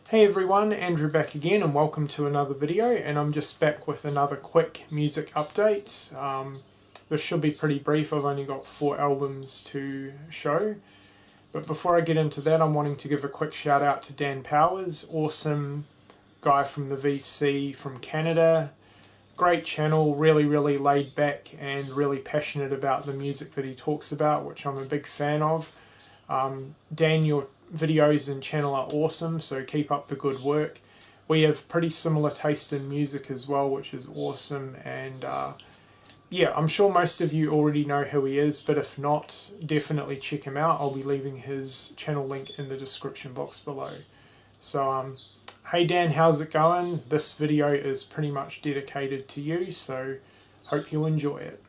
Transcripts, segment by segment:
Hey everyone, Andrew back again and welcome to another video, and I'm just back with another quick music update. This should be pretty brief. I've only got 4 albums to show. But before I get into that, I'm wanting to give a quick shout out to Dan Powers, awesome guy from the VC from Canada. Great channel, really laid back and really passionate about the music that he talks about, which I'm a big fan of. Dan, your videos and channel are awesome, so keep up the good work. We have pretty similar taste in music as well, which is awesome, and yeah, I'm sure most of you already know who he is, but if not, definitely check him out. I'll be leaving his channel link in the description box below. So hey Dan, how's it going? This video is pretty much dedicated to you, so hope you enjoy it.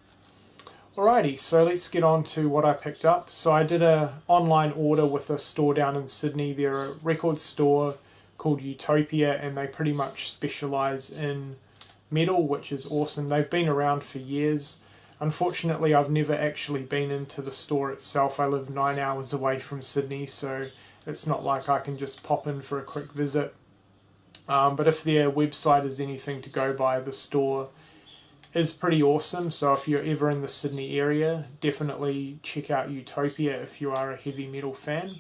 Alrighty, so let's get on to what I picked up. So I did an online order with a store down in Sydney. They're a record store called Utopia, and they pretty much specialise in metal, which is awesome. They've been around for years. Unfortunately, I've never actually been into the store itself. I live 9 hours away from Sydney, so it's not like I can just pop in for a quick visit. But if their website is anything to go by, the store is pretty awesome. So if you're ever in the Sydney area, definitely check out Utopia if you are a heavy metal fan.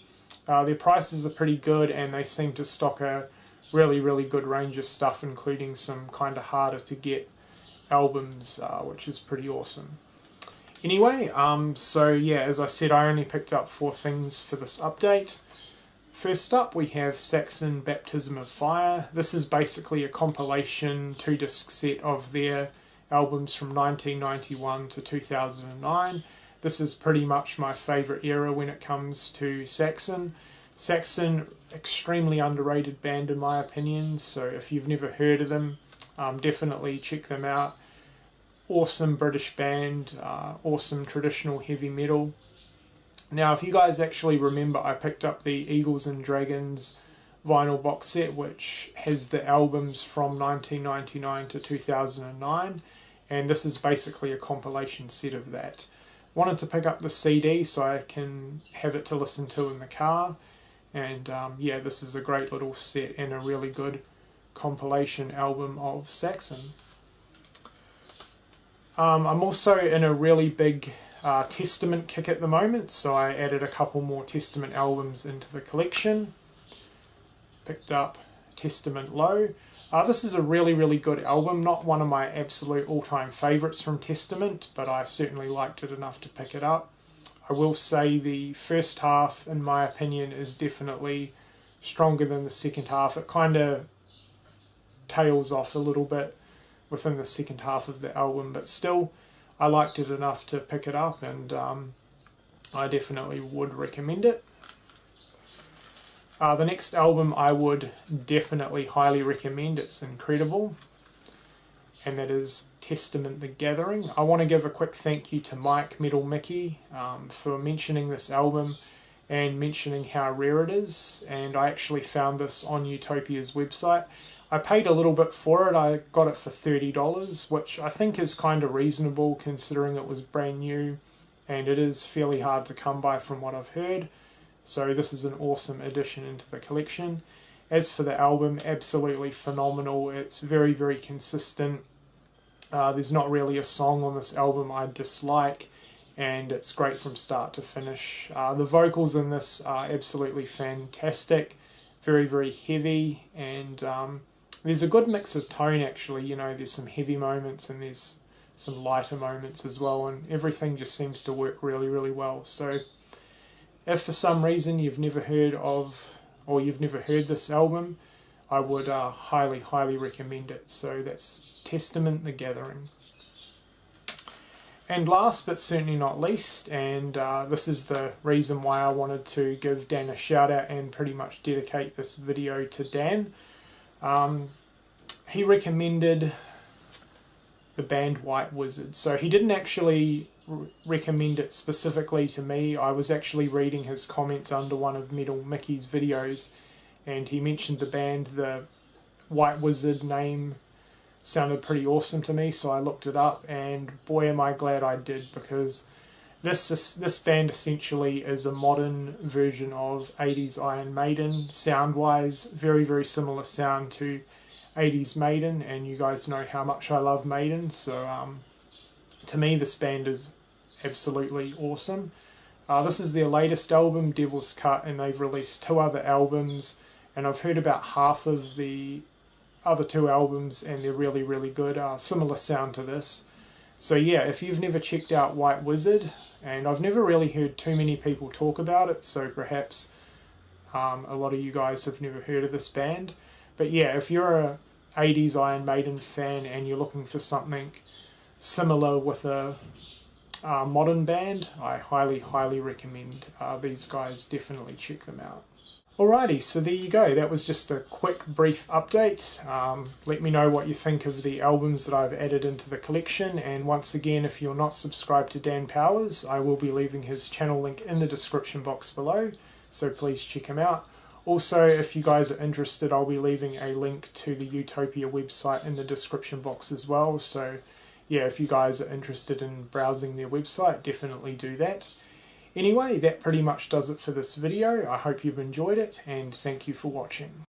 Their prices are pretty good, and they seem to stock a really good range of stuff, including some kind of harder to get albums, which is pretty awesome. Anyway, so yeah, as I said, I only picked up 4 things for this update. First up, we have Saxon Baptism of Fire. This is basically a compilation 2-disc set of their albums from 1991 to 2009. This is pretty much my favourite era when it comes to Saxon. Saxon, extremely underrated band in my opinion, so if you've never heard of them, definitely check them out. Awesome British band, awesome traditional heavy metal. Now, if you guys actually remember, I picked up the Eagles and Dragons vinyl box set, which has the albums from 1999 to 2009, and this is basically a compilation set of that. Wanted to pick up the CD so I can have it to listen to in the car, and yeah, this is a great little set and a really good compilation album of Saxon. I'm also in a really big Testament kick at the moment, so I added a couple more Testament albums into the collection. Picked up Testament Low. This is a really good album, not one of my absolute all-time favourites from Testament, but I certainly liked it enough to pick it up. I will say the first half, in my opinion, is definitely stronger than the second half. It kind of tails off a little bit within the second half of the album, but still I liked it enough to pick it up, and I definitely would recommend it. The next album I would definitely highly recommend. It's incredible, and that is Testament the Gathering. I want to give a quick thank you to Mike Metal Mickey for mentioning this album and mentioning how rare it is, and I actually found this on Utopia's website. I paid a little bit for it. I got it for $30, which I think is kind of reasonable considering it was brand new, and it is fairly hard to come by from what I've heard. So this is an awesome addition into the collection. As for the album, absolutely phenomenal. It's very consistent. There's not really a song on this album I dislike, and it's great from start to finish. The vocals in this are absolutely fantastic, very heavy, and there's a good mix of tone actually. You know, there's some heavy moments and there's some lighter moments as well, and everything just seems to work really well. So if for some reason you've never heard of, or you've never heard this album, I would highly recommend it. So that's Testament the Gathering. And last but certainly not least, and this is the reason why I wanted to give Dan a shout out and pretty much dedicate this video to Dan. He recommended the band Wizzard. So he didn't actually recommend it specifically to me. I was actually reading his comments under one of Metal Mickey's videos, and he mentioned the band. The Wizzard name sounded pretty awesome to me, so I looked it up, and boy am I glad I did, because This band essentially is a modern version of 80s Iron Maiden. Sound-wise, very, very similar sound to 80s Maiden, and you guys know how much I love Maiden, so to me this band is absolutely awesome. This is their latest album, Devil's Cut, and they've released 2 other albums, and I've heard about half of the other 2 albums, and they're really, really good. Similar sound to this. So yeah, if you've never checked out White Wizzard, and I've never really heard too many people talk about it, so perhaps a lot of you guys have never heard of this band. But yeah, if you're a 80s Iron Maiden fan and you're looking for something similar with a modern band, I highly, highly recommend these guys. Definitely check them out. Alrighty, so there you go. That was just a quick, brief update. Let me know what you think of the albums that I've added into the collection. And once again, if you're not subscribed to Dan Powers, I will be leaving his channel link in the description box below, so please check him out. Also, if you guys are interested, I'll be leaving a link to the Utopia website in the description box as well. So yeah, if you guys are interested in browsing their website, definitely do that. Anyway, that pretty much does it for this video. I hope you've enjoyed it, and thank you for watching.